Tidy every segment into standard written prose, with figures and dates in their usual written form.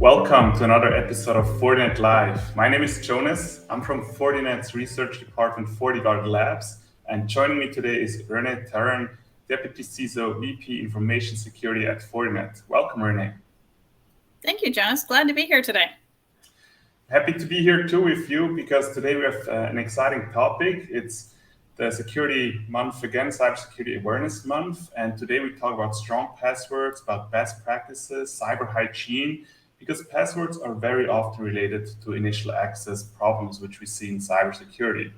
Welcome to another episode of FortinetLIVE. My name is Jonas. I'm from Fortinet's research department, FortinetLabs, and joining me today is Renee Tarun, Deputy CISO, VP Information Security at Fortinet. Welcome, Renee. Thank you, Jonas. Glad to be here today. Happy to be here too with you because today we have an exciting topic. It's the security month again, Cybersecurity Awareness Month, and today we talk about strong passwords, about best practices, cyber hygiene, because passwords are very often related to initial access problems which we see in cybersecurity.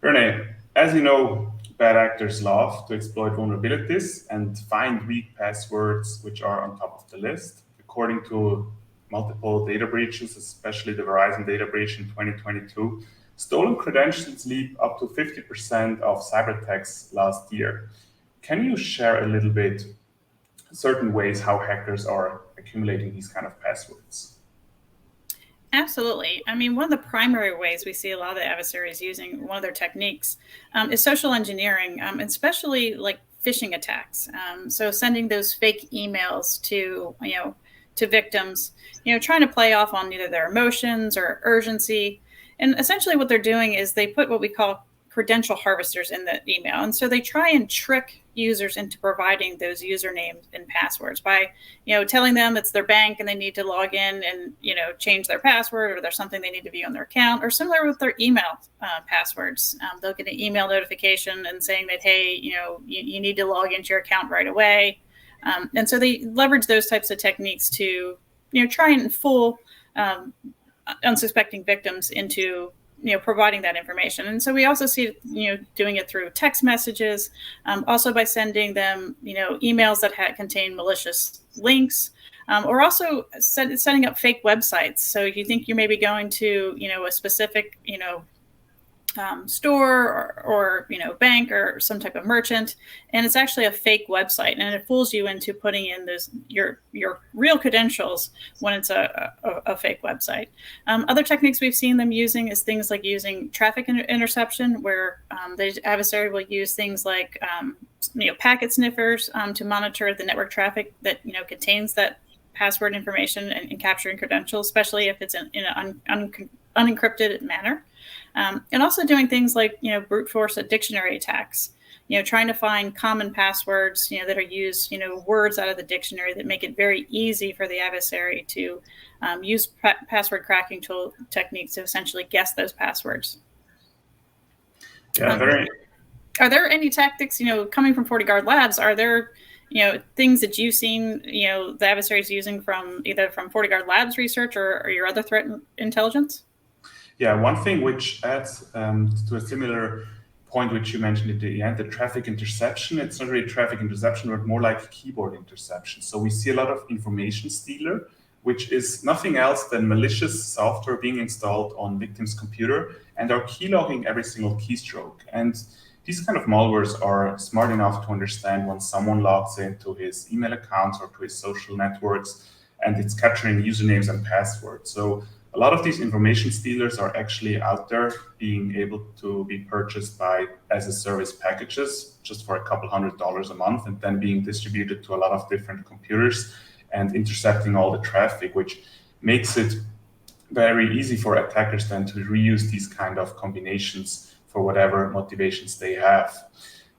Renee, as you know, bad actors love to exploit vulnerabilities and find weak passwords which are on top of the list. According to multiple data breaches, especially the Verizon data breach in 2022, stolen credentials lead up to 50% of cyber attacks last year. Can you share a little bit certain ways how hackers are accumulating these kind of passwords? Absolutely. I mean, one of the primary ways we see a lot of the adversaries using one of their techniques is social engineering, especially like phishing attacks. So sending those fake emails to victims, trying to play off on either their emotions or urgency. And essentially what they're doing is they put what we call credential harvesters in the email. And so they try and trick users into providing those usernames and passwords by, telling them it's their bank and they need to log in and, change their password, or there's something they need to view on their account, or similar with their email passwords. They'll get an email notification and saying that, hey, you need to log into your account right away. And so they leverage those types of techniques to, try and fool unsuspecting victims into providing that information. And so we also see doing it through text messages, also by sending them emails that contain malicious links, or also setting up fake websites. So you think you may be going to a specific store or bank or some type of merchant, and it's actually a fake website, and it fools you into putting in your real credentials when it's a fake website. Other techniques we've seen them using is things like using traffic interception, where the adversary will use things like packet sniffers to monitor the network traffic that contains that password information and capturing credentials, especially if it's in an unencrypted manner. And also doing things like, brute force dictionary attacks, trying to find common passwords, that are used, words out of the dictionary that make it very easy for the adversary to use password cracking techniques to essentially guess those passwords. Yeah, Are there any tactics, coming from FortiGuard Are there, things that you've seen, the adversaries using from FortiGuard Labs research or your other threat intelligence? Yeah, one thing which adds to a similar point which you mentioned at the end, the traffic interception. It's not really traffic interception, but more like keyboard interception. So we see a lot of information stealer, which is nothing else than malicious software being installed on victims' computer and are keylogging every single keystroke. And these kind of malwares are smart enough to understand when someone logs into his email accounts or to his social networks, and it's capturing usernames and passwords. So a lot of these information stealers are actually out there being able to be purchased by as-a-service packages just for a couple $100 a month, and then being distributed to a lot of different computers and intercepting all the traffic, which makes it very easy for attackers then to reuse these kind of combinations for whatever motivations they have.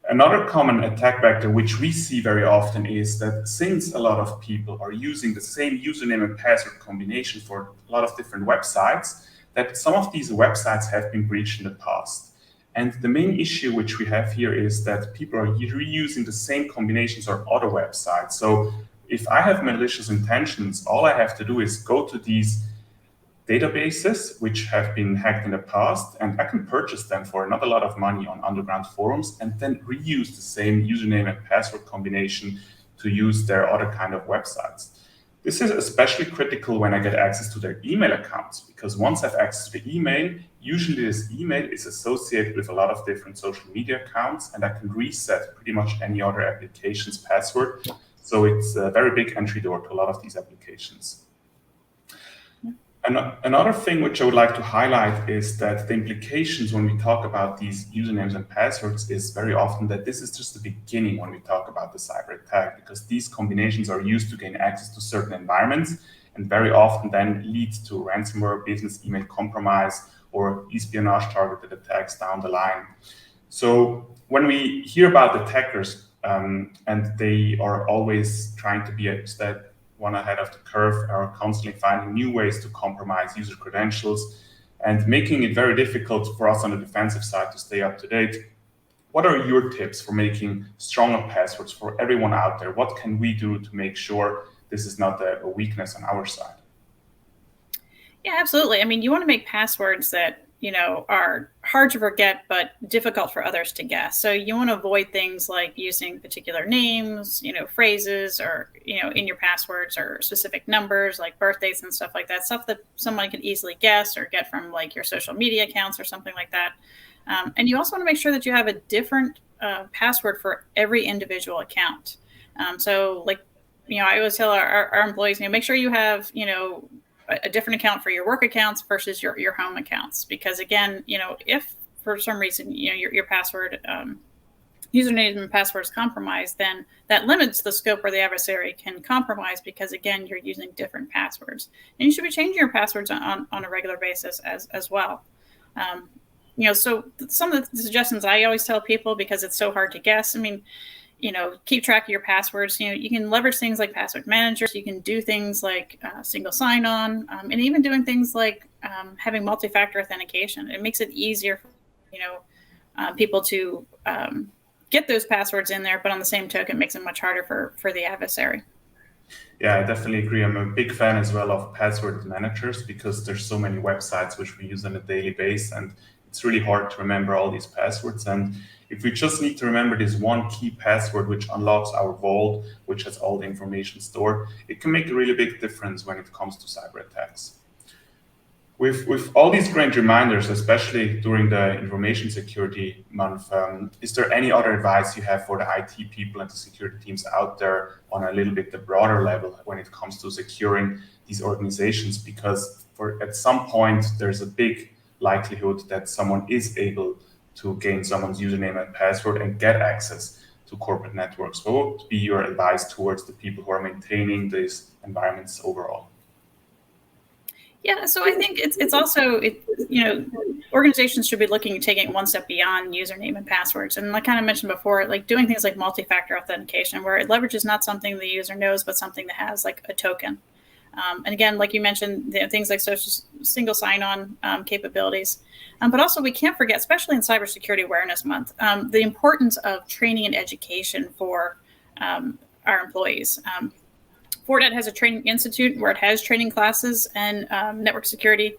Another common attack vector, which we see very often, is that since a lot of people are using the same username and password combination for a lot of different websites, that some of these websites have been breached in the past. And the main issue which we have here is that people are reusing the same combinations on other websites. So if I have malicious intentions, all I have to do is go to these databases which have been hacked in the past, and I can purchase them for not a lot of money on underground forums and then reuse the same username and password combination to use their other kind of websites. This is especially critical when I get access to their email accounts, because once I have access to the email, usually this email is associated with a lot of different social media accounts, and I can reset pretty much any other application's password. So it's a very big entry door to a lot of these applications. Another thing which I would like to highlight is that the implications when we talk about these usernames and passwords is very often that this is just the beginning when we talk about the cyber attack, because these combinations are used to gain access to certain environments, and very often then leads to ransomware, business email compromise, or espionage targeted attacks down the line. So when we hear about attackers, and they are always trying to be a step one ahead of the curve, are constantly finding new ways to compromise user credentials and making it very difficult for us on the defensive side to stay up to date. What are your tips for making stronger passwords for everyone out there? What can we do to make sure this is not a weakness on our side? Yeah, absolutely. I mean, you want to make passwords that, are hard to forget, but difficult for others to guess. So you want to avoid things like using particular names, phrases, or, in your passwords, or specific numbers like birthdays and stuff like that, stuff that someone can easily guess or get from like your social media accounts or something like that. And you also want to make sure that you have a different password for every individual account. So like, I always tell our employees, make sure you have, a different account for your work accounts versus your home accounts. Because again, if for some reason, your password, username and password is compromised, then that limits the scope where the adversary can compromise, because again, you're using different passwords. And you should be changing your passwords on a regular basis as well. So some of the suggestions I always tell people, because it's so hard to guess, keep track of your passwords. You can leverage things like password managers. You can do things like single sign-on, and even doing things like having multi-factor authentication. It makes it easier for people to get those passwords in there, but on the same token, it makes it much harder for the adversary. Yeah, I definitely agree. I'm a big fan as well of password managers, because there's so many websites which we use on a daily basis, and it's really hard to remember all these passwords. And if we just need to remember this one key password which unlocks our vault, which has all the information stored, it can make a really big difference when it comes to cyber attacks. With all these great reminders, especially during the Information Security Month, is there any other advice you have for the IT people and the security teams out there on a little bit the broader level when it comes to securing these organizations? Because at some point, there's a big likelihood that someone is able to gain someone's username and password and get access to corporate networks. What would be your advice towards the people who are maintaining these environments overall? Yeah, so I think it's also, organizations should be looking at taking it one step beyond username and passwords. And like kind of mentioned before, like doing things like multi-factor authentication, where it leverages not something the user knows, but something that has like a token. And again, like you mentioned, things like single sign-on capabilities. But also we can't forget, especially in Cybersecurity Awareness Month, the importance of training and education for our employees. Fortinet has a training institute where it has training classes and network security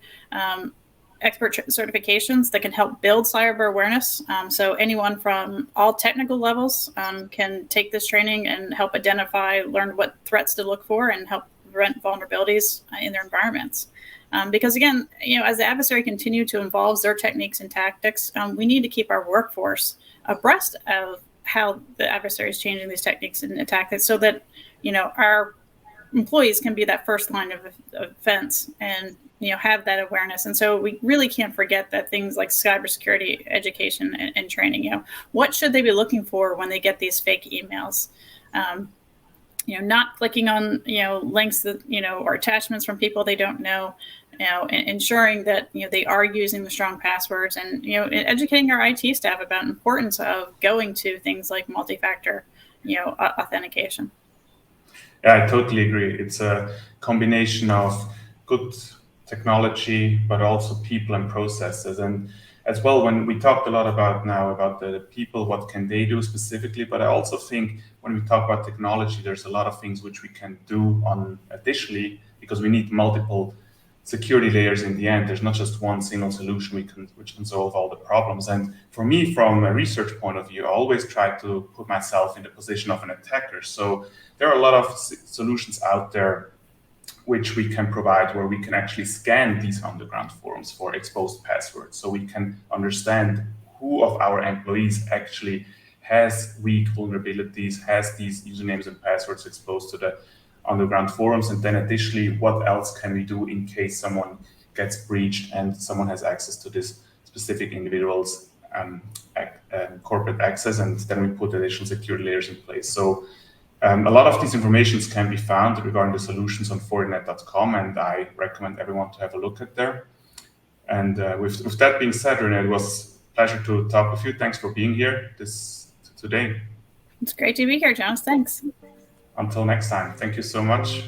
expert certifications that can help build cyber awareness. So anyone from all technical levels can take this training and help identify, learn what threats to look for, and help prevent vulnerabilities in their environments. Because again, as the adversary continue to evolve their techniques and tactics, we need to keep our workforce abreast of how the adversary is changing these techniques and tactics, so that our employees can be that first line of defense and have that awareness. And so we really can't forget that things like cybersecurity education and training. What should they be looking for when they get these fake emails? Not clicking on links that or attachments from people they don't know. Ensuring that they are using the strong passwords, and educating our IT staff about the importance of going to things like multi-factor authentication. Yeah, I totally agree. It's a combination of good technology, but also people and processes. And as well, when we talked a lot about the people, what can they do specifically? But I also think when we talk about technology, there's a lot of things which we can do on additionally, because we need multiple security layers in the end. There's not just one single solution which can solve all the problems. And for me, from a research point of view, I always try to put myself in the position of an attacker. So there are a lot of solutions out there which we can provide, where we can actually scan these underground forums for exposed passwords, so we can understand who of our employees actually has weak vulnerabilities, has these usernames and passwords exposed to the underground forums. And then additionally, what else can we do in case someone gets breached and someone has access to this specific individual's corporate access, and then we put additional security layers in place. So A lot of these informations can be found regarding the solutions on Fortinet.com, and I recommend everyone to have a look at there. And with that being said, Renee, it was a pleasure to talk with you. Thanks for being here today. It's great to be here, Jonas. Thanks. Until next time, thank you so much.